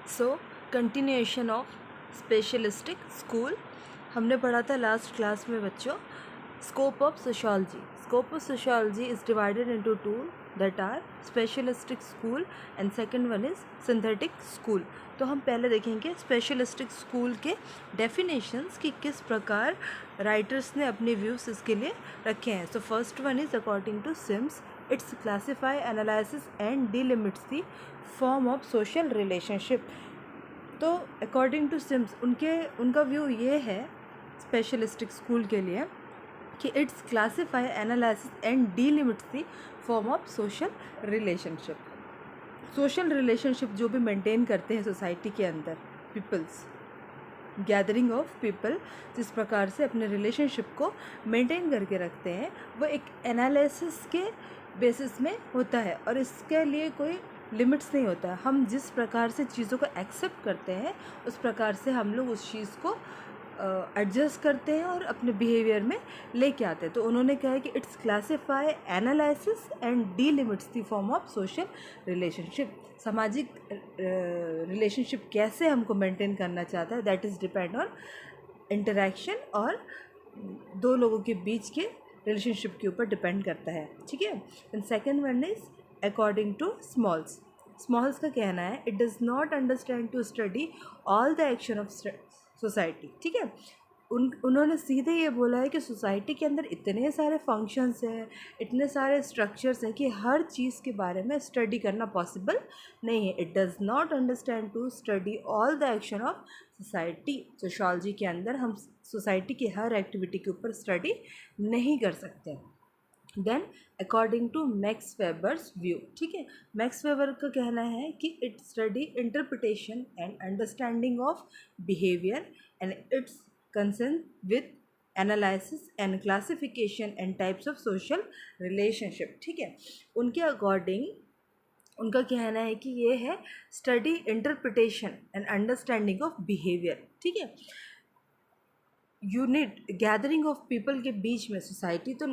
So continuation of specialistic school. हमने पढ़ा था लास्ट क्लास में बच्चों scope of sociology. Scope of sociology is divided into two that are specialistic school and second one is synthetic school. तो हम पहले देखेंगे स्पेशलिस्टिक स्कूल के डेफिनेशंस कि किस प्रकार राइटर्स ने अपने व्यूज़ इसके लिए रखे हैं। So first one is according to Simmel it's classify analysis and delimits the form of social relationship. तो अकॉर्डिंग टू सिम्स उनका व्यू ये है स्पेशलिस्टिक स्कूल के लिए कि it's classify analysis and delimits the form of social relationship. Social relationship जो भी maintain करते हैं सोसाइटी के अंदर पीपल्स, गैदरिंग ऑफ पीपल जिस प्रकार से अपने रिलेशनशिप को मेंटेन करके रखते हैं वो एक एनालिसिस के बेसिस में होता है और इसके लिए कोई लिमिट्स नहीं होता है। हम जिस प्रकार से चीज़ों को एक्सेप्ट करते हैं उस प्रकार से हम लोग उस चीज़ को एडजस्ट करते हैं और अपने बिहेवियर में लेके आते हैं। तो उन्होंने कहा है कि it's classify analysis and delimits the form of social relationship. सामाजिक रिलेशनशिप कैसे हमको मेंटेन करना चाहता है that is depend on interaction और दो लोगों के बीच के रिलेशनशिप के ऊपर डिपेंड करता है। ठीक है। And second one is according to Small's का कहना है it does not understand to study all the action of society. ठीक है। उन्होंने सीधे ये बोला है कि सोसाइटी के अंदर इतने सारे फंक्शंस हैं, इतने सारे स्ट्रक्चर्स हैं कि हर चीज़ के बारे में स्टडी करना पॉसिबल नहीं है। It does not understand to study all the action of society. Sociology के अंदर हम सोसाइटी की हर एक्टिविटी के ऊपर स्टडी नहीं कर सकते। Then according to Max Weber's view. ठीक है। मैक्स वेबर का कहना है कि it study interpretation and understanding of behaviour and its concern with analysis and classification and types of social relationship. ठीक है। उनके अकॉर्डिंग उनका कहना है कि ये है study interpretation and understanding of behaviour. ठीक है। यूनिट गैदरिंग ऑफ पीपल के बीच में सोसाइटी तो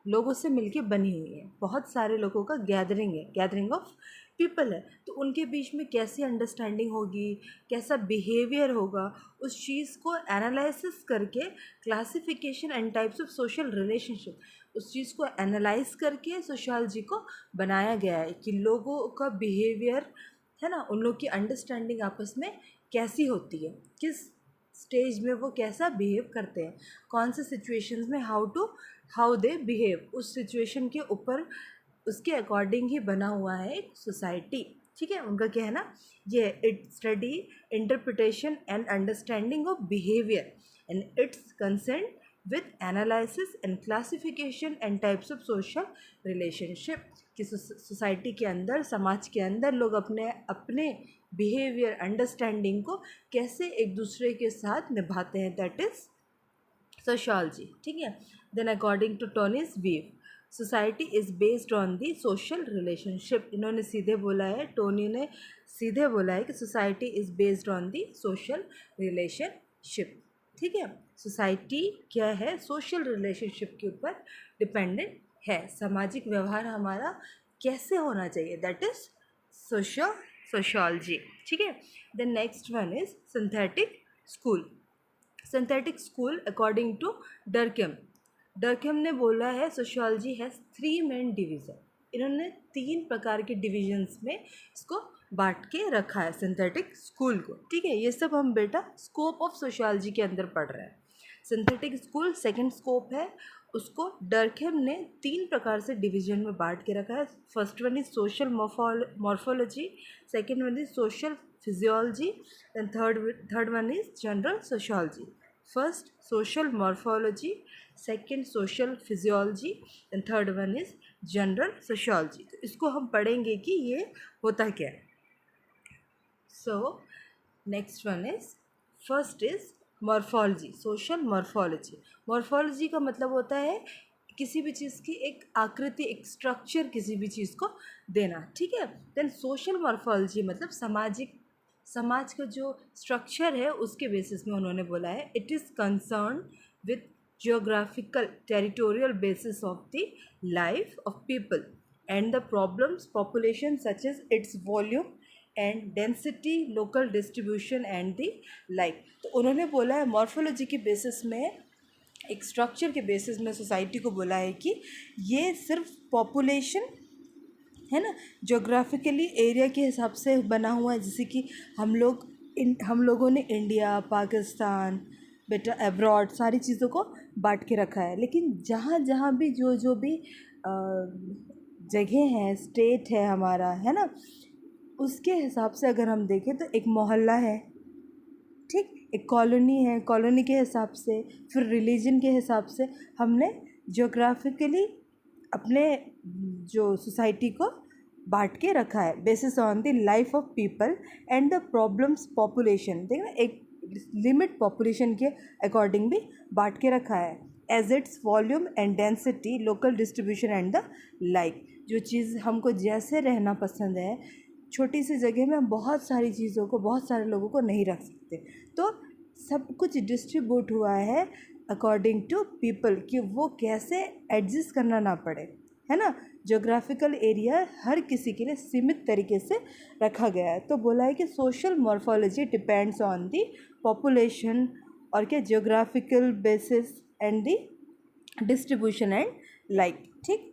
लोगों से मिलके बनी हुई है, बहुत सारे लोगों का गैदरिंग है, गैदरिंग ऑफ पीपल है। तो उनके बीच में कैसी अंडरस्टैंडिंग होगी, कैसा बिहेवियर होगा, उस चीज़ को एनालिसिस करके classification and types of social relationship, उस चीज़ को एनालाइज करके सोशियोलॉजी को बनाया गया है कि लोगों का बिहेवियर है ना, उन लोग की अंडरस्टैंडिंग आपस में कैसी होती है, किस स्टेज में वो कैसा बिहेव करते हैं, कौन से सिचुएशंस में हाउ दे बिहेव, उस सिचुएशन के ऊपर उसके अकॉर्डिंग ही बना हुआ है एक सोसाइटी। ठीक है। उनका कहना ये it study interpretation and understanding of behaviour and its concern with analysis and classification and types of social relationship. कि सोसाइटी के अंदर, समाज के अंदर लोग अपने अपने बिहेवियर अंडरस्टैंडिंग को कैसे एक दूसरे के साथ निभाते हैं, दैट इज़ सोशियोलॉजी। ठीक है। Then according to Tonnies view society is based on the social relationship. इन्होंने सीधे बोला है, टोनी ने सीधे बोला है कि society is based on the social relationship. ठीक है। सोसाइटी क्या है, सोशल रिलेशनशिप के ऊपर डिपेंडेंट है। सामाजिक व्यवहार हमारा कैसे होना चाहिए, दैट इज़ सोशियोलॉजी। ठीक है। The next one is synthetic school. Synthetic school according to Durkheim ने बोला है सोशियोलॉजी हैज़ 3 मेन डिवीज़न। इन्होंने 3 प्रकार के डिविजन्स में इसको बांट के रखा है सिंथेटिक स्कूल को। ठीक है। ये सब हम बेटा स्कोप ऑफ सोशियोलॉजी के अंदर पढ़ रहे हैं। सिंथेटिक स्कूल सेकंड स्कोप है, उसको डर्केम ने 3 प्रकार से डिवीजन में बांट के रखा है। First one is social morphology, second one is social physiology and third one is general sociology. First social morphology, second social physiology and third one is general sociology. तो इसको हम पढ़ेंगे कि ये होता क्या है। So next one is first is morphology, social morphology. Morphology का मतलब होता है किसी भी चीज़ की एक आकृति, एक स्ट्रक्चर किसी भी चीज़ को देना। ठीक है। देन सोशल मॉर्फोलॉजी मतलब समाज का जो स्ट्रक्चर है उसके बेसिस में उन्होंने बोला है it is concern with geographical territorial basis of the life of people and the problems population such as its volume, and density, local distribution and the like. तो उन्होंने बोला है मॉर्फोलॉजी के बेसिस में, एक स्ट्रक्चर के बेसिस में society को बोला है कि ये सिर्फ पॉपुलेशन है ना, जोग्राफिकली एरिया के हिसाब से बना हुआ है। जैसे कि हम लोगों ने इंडिया, पाकिस्तान, बेटा अब्रॉड, सारी चीज़ों को बांट के रखा है। लेकिन जहाँ जहाँ भी जो भी जगह है, स्टेट है हमारा, है ना, उसके हिसाब से अगर हम देखें तो एक मोहल्ला है, ठीक, एक कॉलोनी है, कॉलोनी के हिसाब से, फिर रिलीजन के हिसाब से हमने जोग्राफिकली अपने जो सोसाइटी को बांट के रखा है basis on the life of people and the problems population. देखना, एक लिमिट पॉपुलेशन के अकॉर्डिंग भी बांट के रखा है, as its volume and density, local distribution and the like. जो चीज़ हमको जैसे रहना पसंद है, छोटी सी जगह में हम बहुत सारी चीज़ों को, बहुत सारे लोगों को नहीं रख सकते, तो सब कुछ डिस्ट्रीब्यूट हुआ है अकॉर्डिंग टू पीपल, कि वो कैसे एडजस्ट करना ना पड़े, है ना। जोग्राफिकल एरिया हर किसी के लिए सीमित तरीके से रखा गया है। तो बोला है कि social morphology depends on the population और क्या, geographical basis and the distribution and like, ठीक।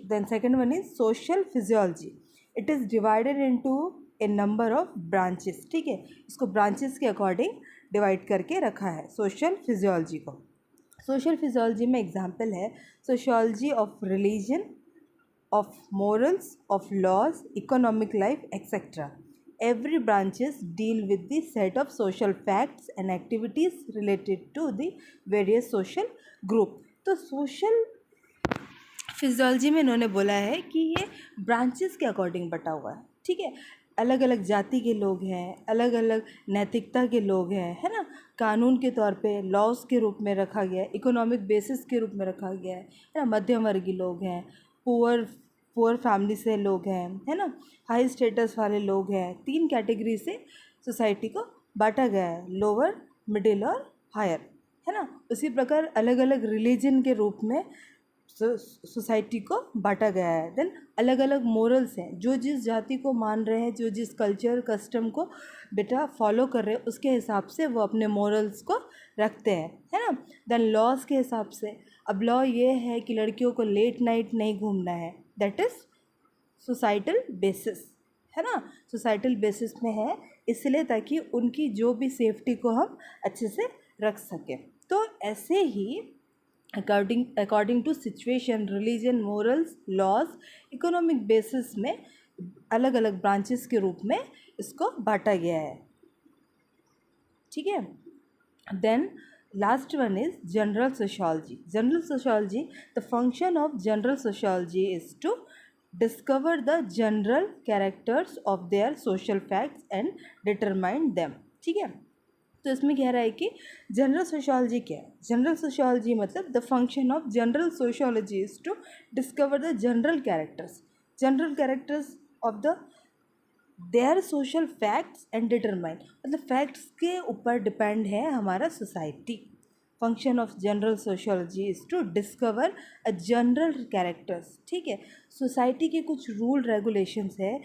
Then second one is social physiology. It is divided into a number of branches, ठीक है, इसको ब्रांचेस के अकॉर्डिंग डिवाइड करके रखा है सोशल फिजियोलॉजी को। सोशल फिजियोलॉजी में एग्जाम्पल है sociology of religion, of morals, of laws, economic life, etc. Every branches deal with the set of social facts and activities related to the various social group. तो social physiology में इन्होंने बोला है कि ये branches के according बटा हुआ है, ठीक है। अलग अलग जाति के लोग हैं, अलग अलग नैतिकता के लोग हैं, है ना, कानून के तौर पे लॉज के रूप में रखा गया है, इकोनॉमिक बेसिस के रूप में रखा गया है ना, मध्यम वर्गीय लोग हैं, पुअर फैमिली से लोग हैं, है ना, हाई स्टेटस वाले लोग हैं। 3 कैटेगरी से सोसाइटी को बांटा गया है, लोअर, मिडिल और हायर, है ना। उसी प्रकार अलग अलग रिलीजन के रूप में सोसाइटी को बांटा गया है। देन अलग अलग मोरल्स हैं, जो जिस जाति को मान रहे हैं, जो जिस कल्चर कस्टम को बेटा फॉलो कर रहे हैं, उसके हिसाब से वो अपने मोरल्स को रखते हैं, है ना। देन लॉज के हिसाब से, अब लॉ ये है कि लड़कियों को लेट नाइट नहीं घूमना है, दैट इज़ सोसाइटल बेसिस, है ना, सोसाइटल बेसिस में है, इसलिए ताकि उनकी जो भी सेफ्टी को हम अच्छे से रख सकें। तो ऐसे ही according to situation, religion, morals, laws, economic basis में अलग अलग ब्रांचेस के रूप में इसको बांटा गया है, ठीक है। Then last one is general sociology. General sociology, the function of general sociology is to discover the general characters of their social facts and determine them, ठीक है। तो इसमें कह रहा है कि जनरल सोशियोलॉजी क्या है। जनरल सोशियोलॉजी मतलब the function of general sociology is to discover the general characters of the their social facts and determine, मतलब फैक्ट्स के ऊपर डिपेंड है हमारा society. Function of general sociology is to discover a general characters, ठीक है। Society के कुछ rule regulations है,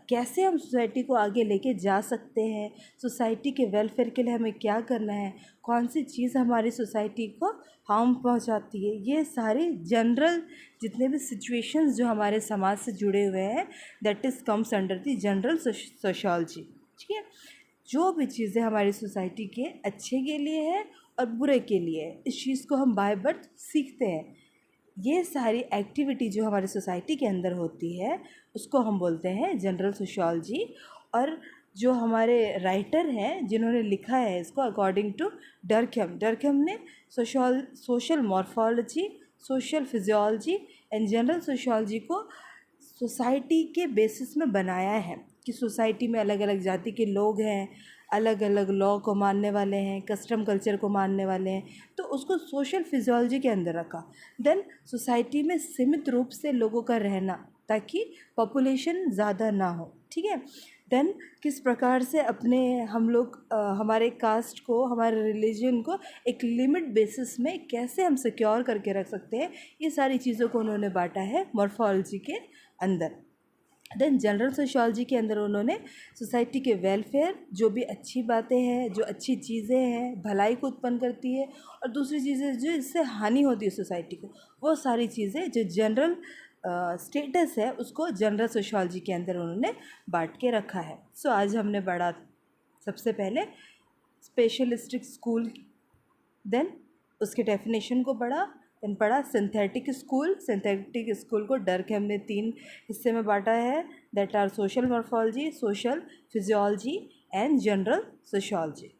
कैसे हम सोसाइटी को आगे लेके जा सकते हैं, सोसाइटी के वेलफेयर के लिए हमें क्या करना है, कौन सी चीज़ हमारी सोसाइटी को हार्म पहुंचाती है, ये सारे जनरल जितने भी सिचुएशंस जो हमारे समाज से जुड़े हुए हैं, that is comes under the general sociology, ठीक है। जो भी चीज़ें हमारी सोसाइटी के अच्छे के लिए है और बुरे के लिए है, इस चीज़ को हम बाय बर्थ सीखते हैं। ये सारी एक्टिविटी जो हमारी सोसाइटी के अंदर होती है उसको हम बोलते हैं जनरल सोशियोलॉजी। और जो हमारे राइटर हैं जिन्होंने लिखा है इसको, अकॉर्डिंग टू डर्कहम ने social morphology, social physiology and general sociology को सोसाइटी के बेसिस में बनाया है कि सोसाइटी में अलग अलग जाति के लोग हैं, अलग अलग लॉ को मानने वाले हैं, कस्टम कल्चर को मानने वाले हैं, तो उसको सोशल फिजियोलॉजी के अंदर रखा। देन सोसाइटी में सीमित रूप से लोगों का रहना ताकि पॉपुलेशन ज़्यादा ना हो, ठीक है। देन किस प्रकार से अपने हम लोग हमारे कास्ट को, हमारे रिलीजन को एक लिमिट बेसिस में कैसे हम सिक्योर करके रख सकते हैं, ये सारी चीज़ों को उन्होंने बांटा है मॉर्फोलॉजी के अंदर। देन जनरल सोशियोलॉजी के अंदर उन्होंने सोसाइटी के वेलफेयर, जो भी अच्छी बातें हैं, जो अच्छी चीज़ें हैं, भलाई को उत्पन्न करती है, और दूसरी चीज़ें जो इससे हानि होती है सोसाइटी को, वो सारी चीज़ें जो जनरल स्टेटस है उसको जनरल सोशियोलॉजी के अंदर उन्होंने बांट के रखा है। सो आज हमने पढ़ा सबसे पहले स्पेशलिस्टिक स्कूल, देन उसके डेफिनेशन को पढ़ा, देन पढ़ा सिंथेटिक स्कूल। सिंथेटिक स्कूल को डर के हमने 3 हिस्से में बांटा है, that are social morphology, social physiology and general sociology.